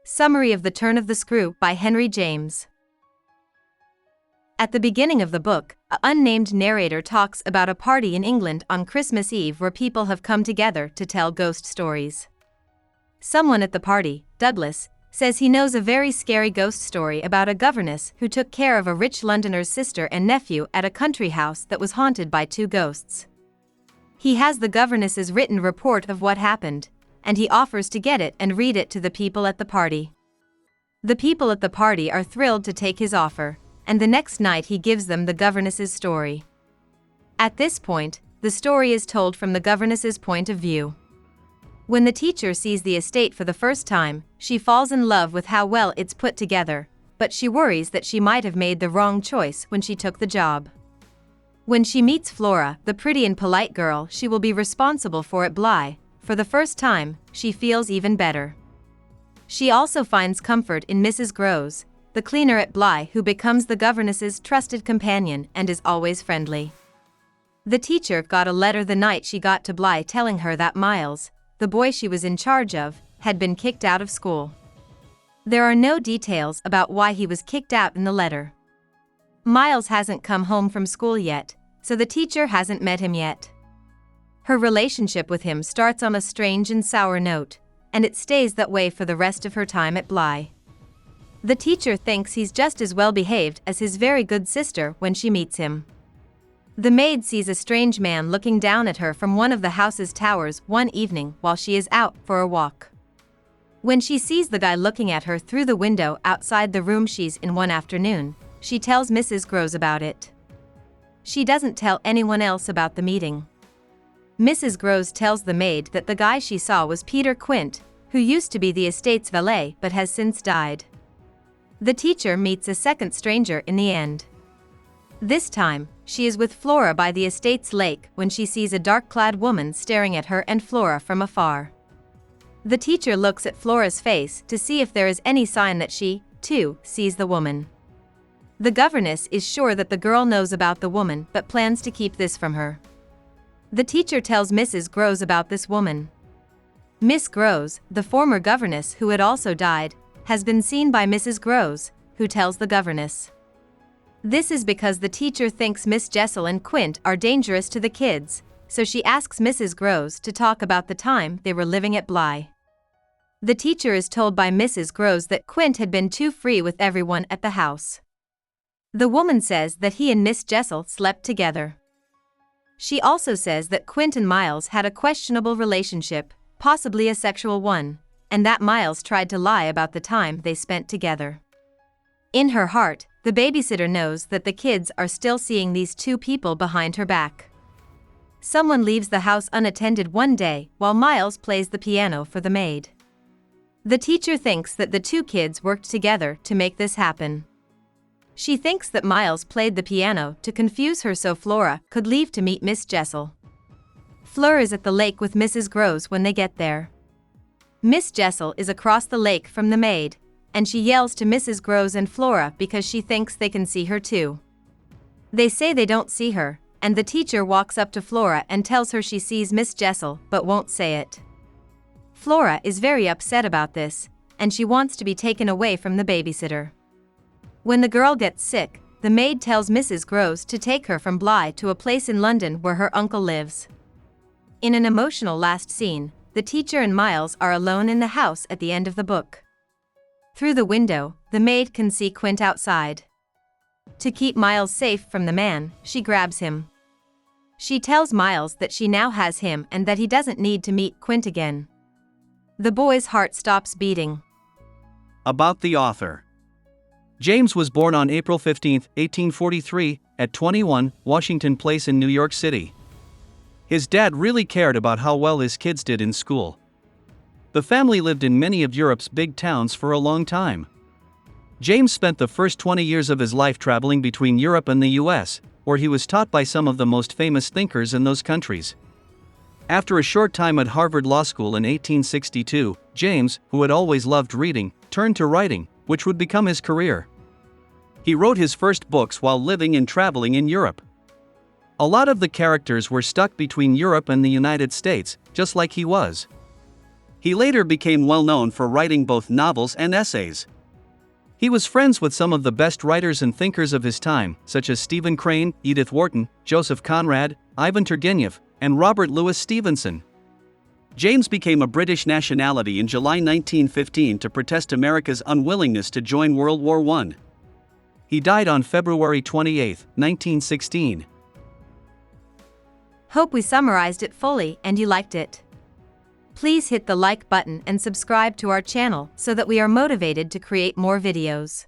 Summary of The Turn of the Screw by Henry James. At the beginning of the book, an unnamed narrator talks about a party in England on Christmas Eve where people have come together to tell ghost stories. Someone at the party, Douglas, says he knows a very scary ghost story about a governess who took care of a rich Londoner's sister and nephew at a country house that was haunted by two ghosts. He has the governess's written report of what happened, and he offers to get it and read it to the people at the party. The people at the party are thrilled to take his offer, and the next night he gives them the governess's story. At this point, the story is told from the governess's point of view. When the teacher sees the estate for the first time, she falls in love with how well it's put together, but she worries that she might have made the wrong choice when she took the job. When she meets Flora, the pretty and polite girl she will be responsible for at Bly, for the first time, she feels even better. She also finds comfort in Mrs. Groves, the cleaner at Bly, who becomes the governess's trusted companion and is always friendly. The teacher got a letter the night she got to Bly telling her that Miles, the boy she was in charge of, had been kicked out of school. There are no details about why he was kicked out in the letter. Miles hasn't come home from school yet, so the teacher hasn't met him yet. Her relationship with him starts on a strange and sour note, and it stays that way for the rest of her time at Bly. The teacher thinks he's just as well behaved as his very good sister when she meets him. The maid sees a strange man looking down at her from one of the house's towers one evening while she is out for a walk. When she sees the guy looking at her through the window outside the room she's in one afternoon, she tells Mrs. Groves about it. She doesn't tell anyone else about the meeting. Mrs. Groves tells the maid that the guy she saw was Peter Quint, who used to be the estate's valet but has since died. The teacher meets a second stranger in the end. This time, she is with Flora by the estate's lake when she sees a dark-clad woman staring at her and Flora from afar. The teacher looks at Flora's face to see if there is any sign that she, too, sees the woman. The governess is sure that the girl knows about the woman but plans to keep this from her. The teacher tells Mrs. Groves about this woman. Miss Groves, the former governess who had also died, has been seen by Mrs. Groves, who tells the governess. This is because the teacher thinks Miss Jessel and Quint are dangerous to the kids, so she asks Mrs. Groves to talk about the time they were living at Bly. The teacher is told by Mrs. Groves that Quint had been too free with everyone at the house. The woman says that he and Miss Jessel slept together. She also says that Quint and Miles had a questionable relationship, possibly a sexual one, and that Miles tried to lie about the time they spent together. In her heart, the babysitter knows that the kids are still seeing these two people behind her back. Someone leaves the house unattended one day while Miles plays the piano for the maid. The teacher thinks that the two kids worked together to make this happen. She thinks that Miles played the piano to confuse her so Flora could leave to meet Miss Jessel. Fleur is at the lake with Mrs. Groves when they get there. Miss Jessel is across the lake from the maid, and she yells to Mrs. Groves and Flora because she thinks they can see her too. They say they don't see her, and the teacher walks up to Flora and tells her she sees Miss Jessel but won't say it. Flora is very upset about this, and she wants to be taken away from the babysitter. When the girl gets sick, the maid tells Mrs. Groves to take her from Bly to a place in London where her uncle lives. In an emotional last scene, the teacher and Miles are alone in the house at the end of the book. Through the window, the maid can see Quint outside. To keep Miles safe from the man, she grabs him. She tells Miles that she now has him and that he doesn't need to meet Quint again. The boy's heart stops beating. About the author. James was born on April 15, 1843, at 21 Washington Place in New York City. His dad really cared about how well his kids did in school. The family lived in many of Europe's big towns for a long time. James spent the first 20 years of his life traveling between Europe and the US, where he was taught by some of the most famous thinkers in those countries. After a short time at Harvard Law School in 1862, James, who had always loved reading, turned to writing, which would become his career. He wrote his first books while living and traveling in Europe. A lot of the characters were stuck between Europe and the United States, just like he was. He later became well known for writing both novels and essays. He was friends with some of the best writers and thinkers of his time, such as Stephen Crane, Edith Wharton, Joseph Conrad, Ivan Turgenev, and Robert Louis Stevenson. James became a British nationality in July 1915 to protest America's unwillingness to join World War I. He died on February 28, 1916. Hope we summarized it fully and you liked it. Please hit the like button and subscribe to our channel so that we are motivated to create more videos.